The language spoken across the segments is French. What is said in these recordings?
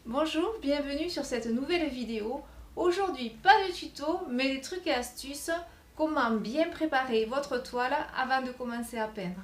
Bonjour, bienvenue sur cette nouvelle vidéo. Aujourd'hui, pas de tuto, mais des trucs et astuces. Comment bien préparer votre toile avant de commencer à peindre.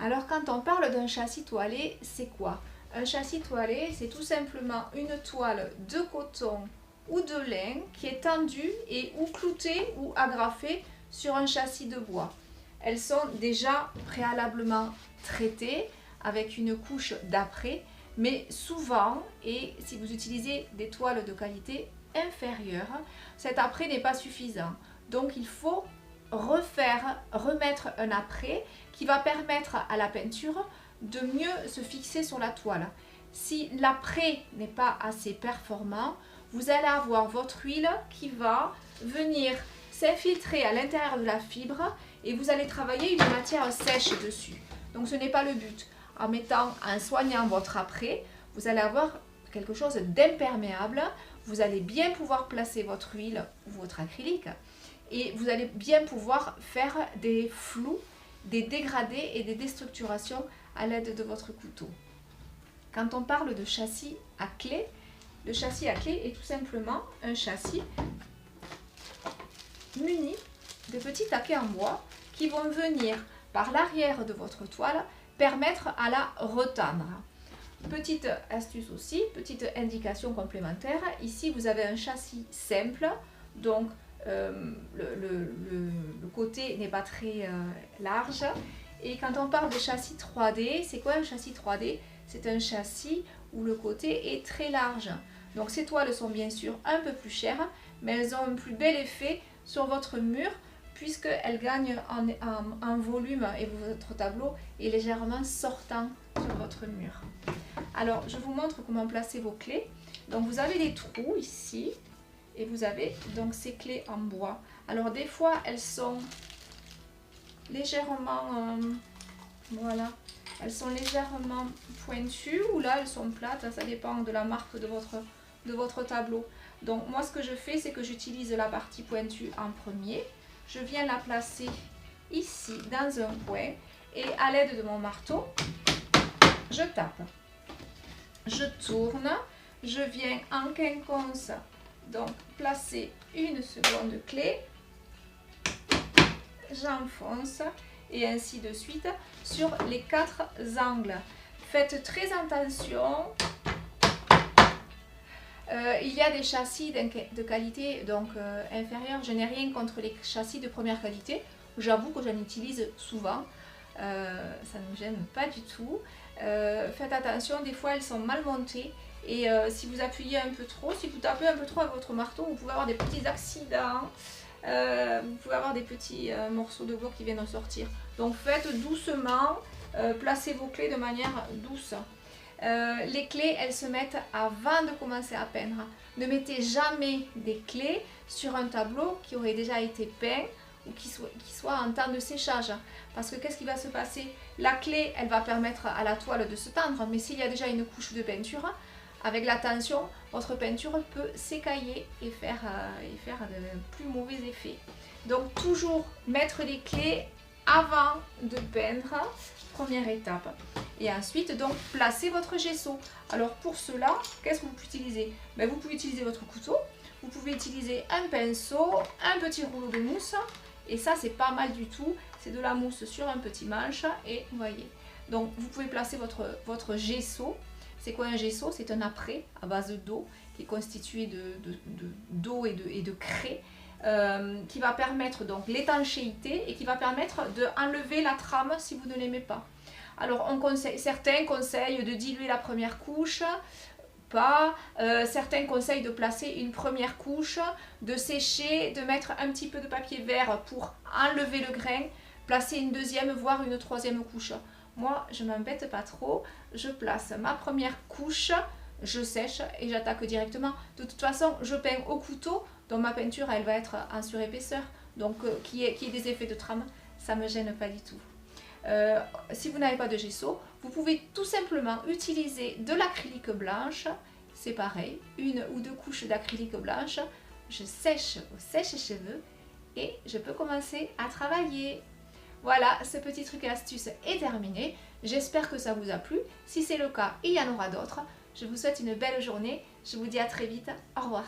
Alors quand on parle d'un châssis toilé, c'est quoi? Un châssis toilé, c'est tout simplement une toile de coton ou de lin qui est tendue et ou cloutée ou agrafée sur un châssis de bois. Elles sont déjà préalablement traitées avec une couche d'apprêt, mais souvent, et si vous utilisez des toiles de qualité inférieure, cet apprêt n'est pas suffisant. Donc il faut remettre un apprêt qui va permettre à la peinture de mieux se fixer sur la toile. Si l'apprêt n'est pas assez performant, vous allez avoir votre huile qui va venir s'infiltrer à l'intérieur de la fibre et vous allez travailler une matière sèche dessus. Donc ce n'est pas le but. En soignant votre apprêt, vous allez avoir quelque chose d'imperméable. Vous allez bien pouvoir placer votre huile ou votre acrylique et vous allez bien pouvoir faire des flous, des dégradés et des déstructurations à l'aide de votre couteau. Quand on parle de châssis à clé, le châssis à clé est tout simplement un châssis muni de petits taquets en bois qui vont venir par l'arrière de votre toile permettre à la retendre. Petite astuce aussi, petite indication complémentaire, ici vous avez un châssis simple, donc le côté n'est pas très large. Et quand on parle de châssis 3D, c'est quoi un châssis 3D? C'est un châssis où le côté est très large. Donc ces toiles sont bien sûr un peu plus chères, mais elles ont un plus bel effet sur votre mur puisqu'elles gagnent en volume et votre tableau est légèrement sortant sur votre mur. Alors je vous montre comment placer vos clés. Donc vous avez des trous ici et vous avez donc ces clés en bois. Alors des fois elles sont légèrement voilà, elles sont légèrement pointues ou là elles sont plates, ça dépend de la marque de votre tableau. Donc moi ce que je fais, c'est que j'utilise la partie pointue en premier. Je viens la placer ici dans un coin et à l'aide de mon marteau, je tape. Je tourne, je viens en quinconce donc placer une seconde clé, j'enfonce et ainsi de suite sur les 4 angles. Faites très attention. Il y a des châssis de qualité donc inférieure. Je n'ai rien contre les châssis de première qualité. J'avoue que j'en utilise souvent. Ça ne me gêne pas du tout. Faites attention, des fois elles sont mal montées. Et si vous appuyez un peu trop, si vous tapez un peu trop avec votre marteau, vous pouvez avoir des petits accidents. Vous pouvez avoir des petits morceaux de bois qui viennent sortir. Donc faites doucement. Placez vos clés de manière douce. Les clés, elles se mettent avant de commencer à peindre. Ne mettez jamais des clés sur un tableau qui aurait déjà été peint ou qui soit en temps de séchage. Parce que qu'est-ce qui va se passer? La clé, elle va permettre à la toile de se tendre, mais s'il y a déjà une couche de peinture, avec la tension, votre peinture peut s'écailler et faire de plus mauvais effets. Donc toujours mettre les clés avant de peindre, première étape. Et ensuite, donc, placez votre gesso. Alors pour cela, qu'est-ce que vous pouvez utiliser? Vous pouvez utiliser votre couteau, vous pouvez utiliser un pinceau, un petit rouleau de mousse. Et ça, c'est pas mal du tout. C'est de la mousse sur un petit manche. Et vous voyez. Donc, vous pouvez placer votre gesso. C'est quoi un gesso? C'est un apprêt à base d'eau qui est constitué d'eau et de craie. Qui va permettre donc l'étanchéité et qui va permettre d'enlever la trame si vous ne l'aimez pas. Alors certains conseillent de diluer la première couche, pas. Certains conseillent de placer une première couche, de sécher, de mettre un petit peu de papier vert pour enlever le grain, placer une deuxième voire une troisième couche. Moi je m'embête pas trop, je place ma première couche, je sèche et j'attaque directement. De toute façon je peins au couteau, donc ma peinture elle va être en surépaisseur, donc qui ait des effets de trame, ça ne me gêne pas du tout. Si vous n'avez pas de gesso, vous pouvez tout simplement utiliser de l'acrylique blanche, c'est pareil, une ou deux couches d'acrylique blanche, je sèche au sèche-cheveux et je peux commencer à travailler. Voilà, ce petit truc et astuce est terminé. J'espère que ça vous a plu. Si c'est le cas, il y en aura d'autres. Je vous souhaite une belle journée. Je vous dis à très vite. Au revoir.